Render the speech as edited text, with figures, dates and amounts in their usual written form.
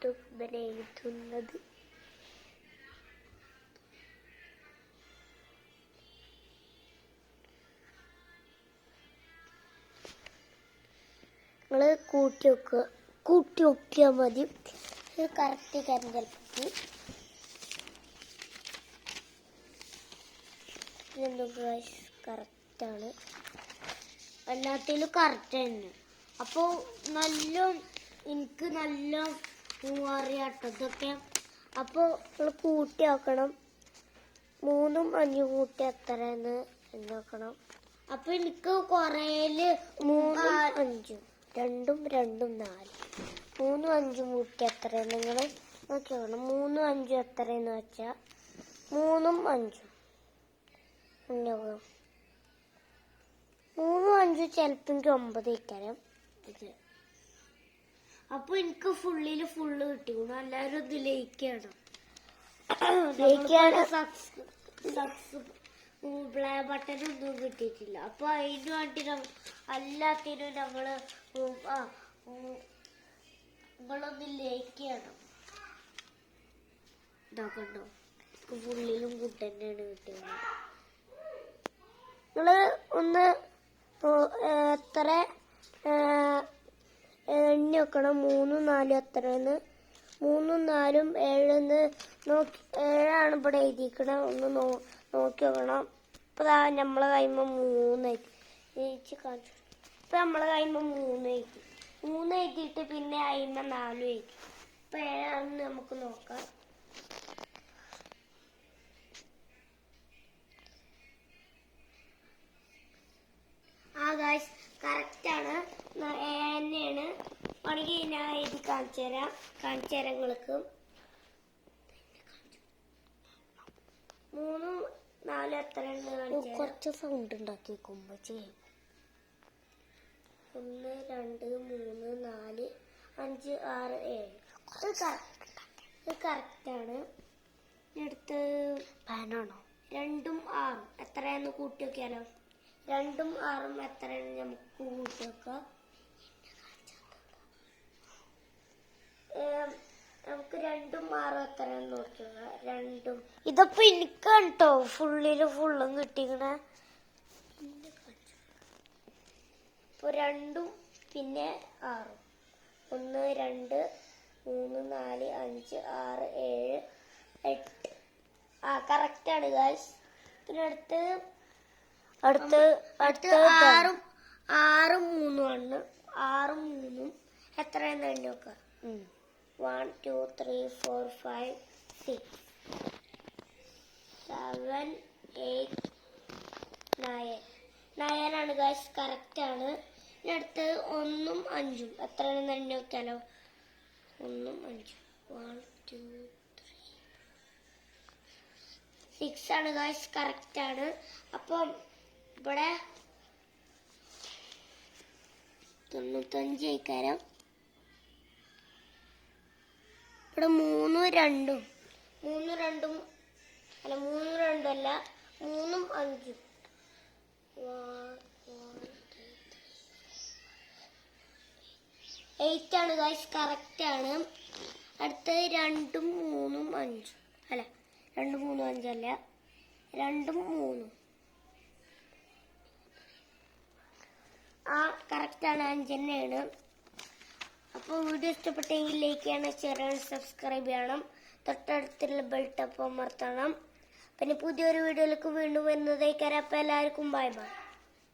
വീണ്ടും ഇവരെ എഴുതുന്നത്. നിങ്ങൾ കൂട്ടി നോക്കിയാൽ മതി. ഇത് കറക്റ്റ് കാര്യം ചിലപ്പോൾ കറക്റ്റാണ്, എല്ലാത്തിലും കറക്റ്റ് തന്നെ. അപ്പോൾ എനിക്ക് നല്ല അറിയാട്ടോ ഇതൊക്കെ. അപ്പോൾ നിങ്ങൾ കൂട്ടി നോക്കണം, 3ഉം 5ഉം കൂട്ടി എത്രയെന്ന് നോക്കണം. അപ്പോൾ എനിക്ക് കുറേല് 3ഉം 5ഉം 2ഉം 2ഉം 4 3ഉം 5ഉം കൂട്ടി എത്രയെന്ന് നിങ്ങൾ നോക്കി നോക്കണം. 3ഉം 5ഉം എത്രയെന്ന് വെച്ചാൽ 3ഉം 5ഉം 3ഉം 5ഉം ചിലപ്പോൾ എനിക്ക് 9 ഇക്കാരം ഇത്. അപ്പോൾ എനിക്ക് ഫുള്ള് കിട്ടിക്കണം. എല്ലാവരും ഇത് ലൈക്ക് ചെയ്യണം. പ്ലേ ബട്ടനൊന്നും കിട്ടിയിട്ടില്ല. അപ്പോൾ അതിന് വേണ്ടി എല്ലാത്തിനും നിങ്ങളൊന്ന് ലൈക്ക് ചെയ്യണം. ഇതാക്കണ്ടോ, ഫുള്ളിലും കൂട്ട് തന്നെയാണ് കിട്ടിയത്. നിങ്ങൾ ഒന്ന് എത്ര എണ്ണി വെക്കണം. 3ഉം 4ഉം എത്രയെന്ന്. 3ഉം 4ഉം 7 7ആണ് ഇവിടെ എഴുതിക്കണം. ഒന്ന് നോക്കി വെക്കണം. ഇപ്പം നമ്മളെ കഴിയുമ്പോൾ 3 എഴുതി കാണിച്ചു. ഇപ്പം നമ്മളെ കഴിയുമ്പോൾ 3 എഴുതിയിട്ട് പിന്നെ കഴിയുമ്പോൾ 4 എഴുതി. ഇപ്പം 7ആണെന്ന് നമുക്ക് നോക്കാം. ഗായ്സ് കറക്റ്റാണ്, തന്നെയാണ്. ആണെങ്കിൽ ഞാൻ എഴുതി കാണിച്ചു തരാം നിങ്ങൾക്ക്. 3ഉം 4ഉം എത്രയുണ്ട് കുറച്ച് സൗണ്ട് ഉണ്ടാക്കി വെക്കുമ്പോൾ ചെയ്യും. 1 2 3 4 5 6 7 ഇത് കറക്റ്റാണ്. അടുത്ത് പാനാണോ? 2ഉം 6ഉം എത്രയാന്ന് കൂട്ടി വെക്കാലോ. 2ഉം 6ഉം എത്രയാണ് നമുക്ക് കൂട്ടി വെക്കാം. നമുക്ക് 2ഉം 6ഉം എത്രയാന്ന് നോക്കി വെക്കാം. 2ഉം ഇതപ്പോ എനിക്കാണ് കേട്ടോ ഫുള്ളും കിട്ടിക്കണ. ഇപ്പൊ 2ഉം പിന്നെ 6ഉം 1 2 3 4 5 6 7 8 കറക്റ്റാണ് ഗായ്സ്. പിന്നെ അടുത്ത് 6ഉം 3ഉം ആണ്. 6ഉം 3ഉം എത്രയെന്ന് എണ്ണി നോക്കാം. 1 2 3 4 5 6 7 8 9 ആണ് ഗായ്സ്, കറക്റ്റാണ്. ഇനി അടുത്ത് 1ഉം 5ഉം എത്രയാണെന്ന് എണ്ണി നോക്കിയാലോ. 1ഉം 5ഉം 1 2 3 6 ആണ് ഗായ്സ്, കറക്റ്റാണ്. അപ്പം ഇവിടെ 95 ആയിക്കാരം. ഇവിടെ 3ഉം 2ഉം 3ഉം 5ഉം 8 ആണ് ഗായ്സ്, കറക്റ്റാണ്. അടുത്ത് 2ഉം 3ഉം 5ഉം അല്ല 2 3 5 അല്ല 2ഉം 3ഉം കറക്റ്റാണ്. 5 തന്നെയാണ്. അപ്പോൾ വീഡിയോ ഇഷ്ടപ്പെട്ടെങ്കിൽ ലൈക്ക് ചെയ്യണം, ഷെയർ ചെയ്യണം, സബ്സ്ക്രൈബ് ചെയ്യണം, തൊട്ടടുത്തുള്ള ബെൽ ടപ്പ് അമർത്തണം. പിന്നെ പുതിയൊരു വീഡിയോയിലേക്ക് വീണ്ടും വരുന്നതേക്കാരം. അപ്പോൾ എല്ലാവർക്കും ബൈ ബൈ.